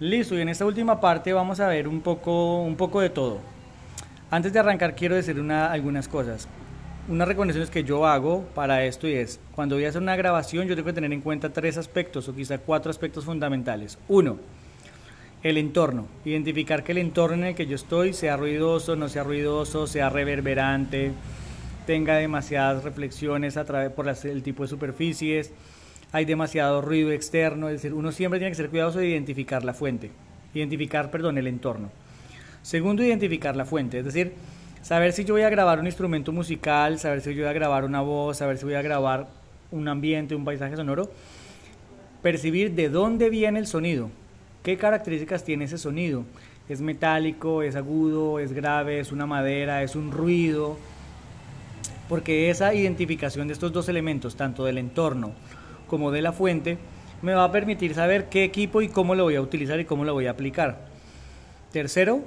Listo, y en esta última parte vamos a ver un poco de todo. Antes de arrancar quiero decir algunas cosas. Unas recomendaciones que yo hago para esto y es, cuando voy a hacer una grabación yo tengo que tener en cuenta tres aspectos o quizá cuatro aspectos fundamentales. Uno, el entorno. Identificar que el entorno en el que yo estoy sea ruidoso, no sea ruidoso, sea reverberante, tenga demasiadas reflexiones a través por el tipo de superficies, hay demasiado ruido externo, es decir, uno siempre tiene que ser cuidadoso de identificar la fuente, el entorno. Segundo, identificar la fuente, es decir, saber si yo voy a grabar un instrumento musical, saber si yo voy a grabar una voz, saber si voy a grabar un ambiente, un paisaje sonoro, percibir de dónde viene el sonido, qué características tiene ese sonido, es metálico, es agudo, es grave, es una madera, es un ruido, porque esa identificación de estos dos elementos, tanto del entorno como de la fuente, me va a permitir saber qué equipo y cómo lo voy a utilizar y cómo lo voy a aplicar. Tercero,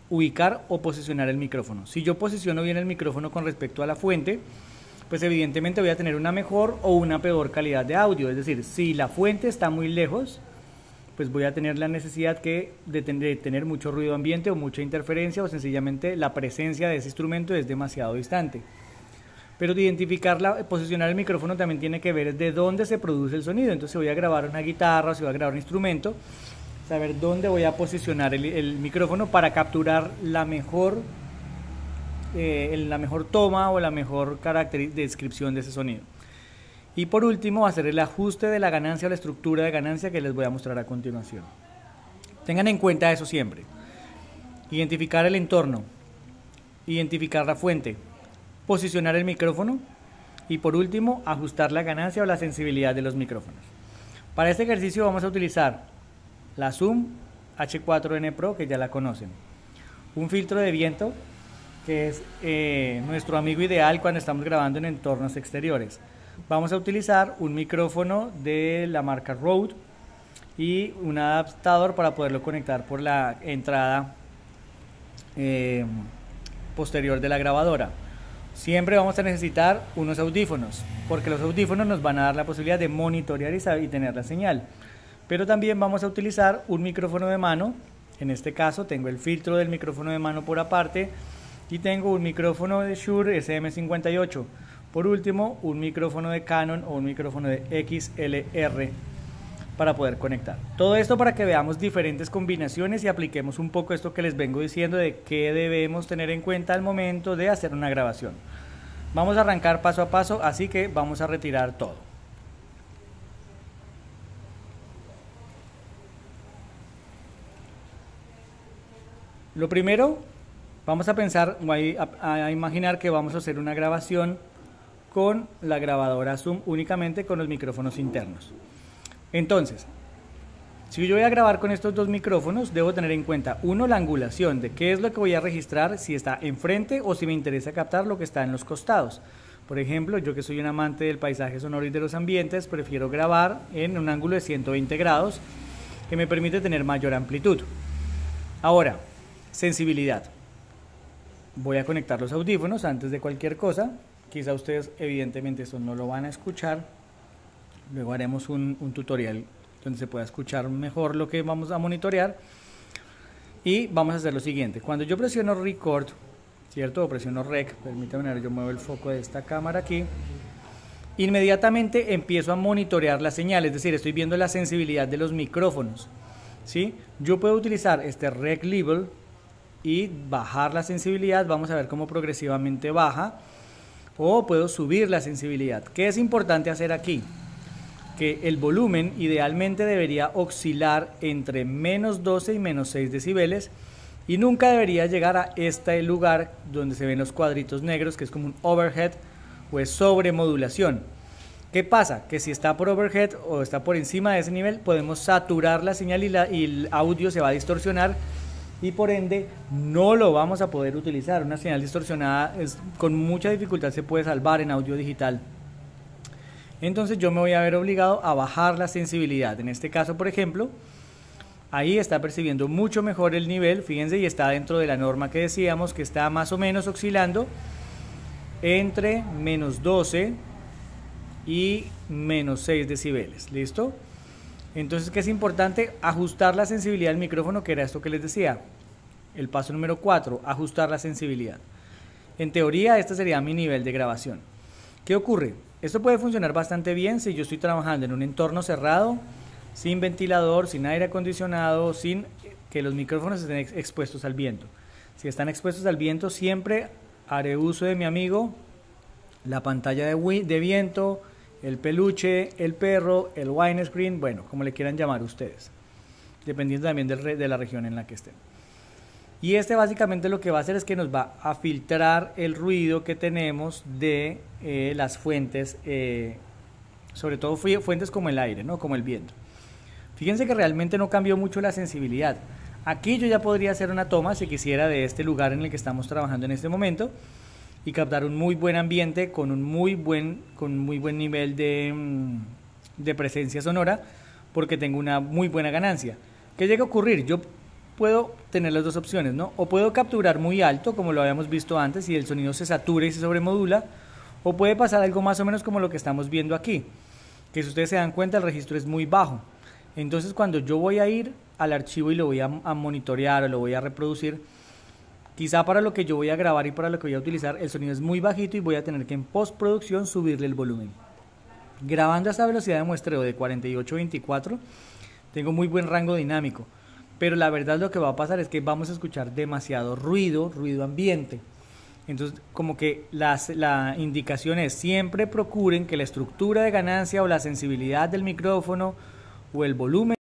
ubicar o posicionar el micrófono. Si yo posiciono bien el micrófono con respecto a la fuente, pues evidentemente voy a tener una mejor o una peor calidad de audio. Es decir, si la fuente está muy lejos, pues voy a tener la necesidad de tener mucho ruido ambiente o mucha interferencia, o sencillamente la presencia de ese instrumento es demasiado distante. Pero posicionar el micrófono también tiene que ver de dónde se produce el sonido. Entonces si voy a grabar una guitarra o si voy a grabar un instrumento, saber dónde voy a posicionar el micrófono para capturar la mejor toma o la mejor descripción de ese sonido. Y por último, hacer el ajuste de la ganancia o la estructura de ganancia que les voy a mostrar a continuación. Tengan en cuenta eso siempre. Identificar el entorno, identificar la fuente, posicionar el micrófono y por último ajustar la ganancia o la sensibilidad de los micrófonos. Para este ejercicio vamos a utilizar la Zoom H4n Pro, que ya la conocen, un filtro de viento que es nuestro amigo ideal cuando estamos grabando en entornos exteriores. Vamos a utilizar un micrófono de la marca Rode y un adaptador para poderlo conectar por la entrada posterior de la grabadora. Siempre vamos a necesitar unos audífonos, porque los audífonos nos van a dar la posibilidad de monitorear y tener la señal. Pero también vamos a utilizar un micrófono de mano. En este caso tengo el filtro del micrófono de mano por aparte y tengo un micrófono de Shure SM58. Por último, un micrófono de Canon o un micrófono de XLR para poder conectar. Todo esto para que veamos diferentes combinaciones y apliquemos un poco esto que les vengo diciendo de qué debemos tener en cuenta al momento de hacer una grabación. Vamos a arrancar paso a paso, así que vamos a retirar todo. Lo primero, vamos a pensar, a imaginar que vamos a hacer una grabación con la grabadora Zoom únicamente con los micrófonos internos. Entonces, si yo voy a grabar con estos dos micrófonos, debo tener en cuenta, uno, la angulación de qué es lo que voy a registrar, si está enfrente o si me interesa captar lo que está en los costados. Por ejemplo, yo que soy un amante del paisaje sonoro y de los ambientes, prefiero grabar en un ángulo de 120 grados que me permite tener mayor amplitud. Ahora, sensibilidad. Voy a conectar los audífonos antes de cualquier cosa. Quizá ustedes evidentemente eso no lo van a escuchar. Luego haremos un tutorial donde se pueda escuchar mejor lo que vamos a monitorear. Y vamos a hacer lo siguiente. Cuando yo presiono Record, ¿cierto? O presiono Rec, permítanme, yo muevo el foco de esta cámara aquí. Inmediatamente empiezo a monitorear la señal, es decir, estoy viendo la sensibilidad de los micrófonos, ¿sí? Yo puedo utilizar este Rec Level y bajar la sensibilidad. Vamos a ver cómo progresivamente baja. O puedo subir la sensibilidad. ¿Qué es importante hacer aquí? Que el volumen idealmente debería oscilar entre menos 12 y menos 6 decibeles y nunca debería llegar a este lugar donde se ven los cuadritos negros, que es como un overhead o es sobremodulación. ¿Qué pasa? Que si está por overhead o está por encima de ese nivel, podemos saturar la señal y el audio se va a distorsionar y por ende no lo vamos a poder utilizar. Una señal distorsionada con mucha dificultad se puede salvar en audio digital. Entonces yo me voy a ver obligado a bajar la sensibilidad. En este caso, por ejemplo, ahí está percibiendo mucho mejor el nivel, fíjense, y está dentro de la norma que decíamos, que está más o menos oscilando entre menos 12 y menos 6 decibeles. ¿Listo? Entonces, ¿qué es importante? Ajustar la sensibilidad del micrófono, que era esto que les decía. El paso número 4, ajustar la sensibilidad. En teoría, este sería mi nivel de grabación. ¿Qué ocurre? Esto puede funcionar bastante bien si yo estoy trabajando en un entorno cerrado, sin ventilador, sin aire acondicionado, sin que los micrófonos estén expuestos al viento. Si están expuestos al viento, siempre haré uso de mi amigo, la pantalla de viento, el peluche, el perro, el windscreen, bueno, como le quieran llamar ustedes, dependiendo también de la región en la que estén. Y este básicamente lo que va a hacer es que nos va a filtrar el ruido que tenemos de las fuentes, sobre todo fuentes como el aire, ¿no? Como el viento. Fíjense que realmente no cambió mucho la sensibilidad. Aquí yo ya podría hacer una toma, si quisiera, de este lugar en el que estamos trabajando en este momento y captar un muy buen ambiente con un muy buen nivel de presencia sonora, porque tengo una muy buena ganancia. ¿Qué llega a ocurrir? Yo puedo tener las dos opciones, ¿no? O puedo capturar muy alto, como lo habíamos visto antes, y el sonido se satura y se sobremodula, o puede pasar algo más o menos como lo que estamos viendo aquí, que si ustedes se dan cuenta el registro es muy bajo. Entonces cuando yo voy a ir al archivo y lo voy a monitorear o lo voy a reproducir, quizá para lo que yo voy a grabar y para lo que voy a utilizar el sonido es muy bajito y voy a tener que en postproducción subirle el volumen. Grabando a esta velocidad de muestreo de 48-24 tengo muy buen rango dinámico, pero la verdad lo que va a pasar es que vamos a escuchar demasiado ruido ambiente. Entonces, como que la indicación es siempre procuren que la estructura de ganancia o la sensibilidad del micrófono o el volumen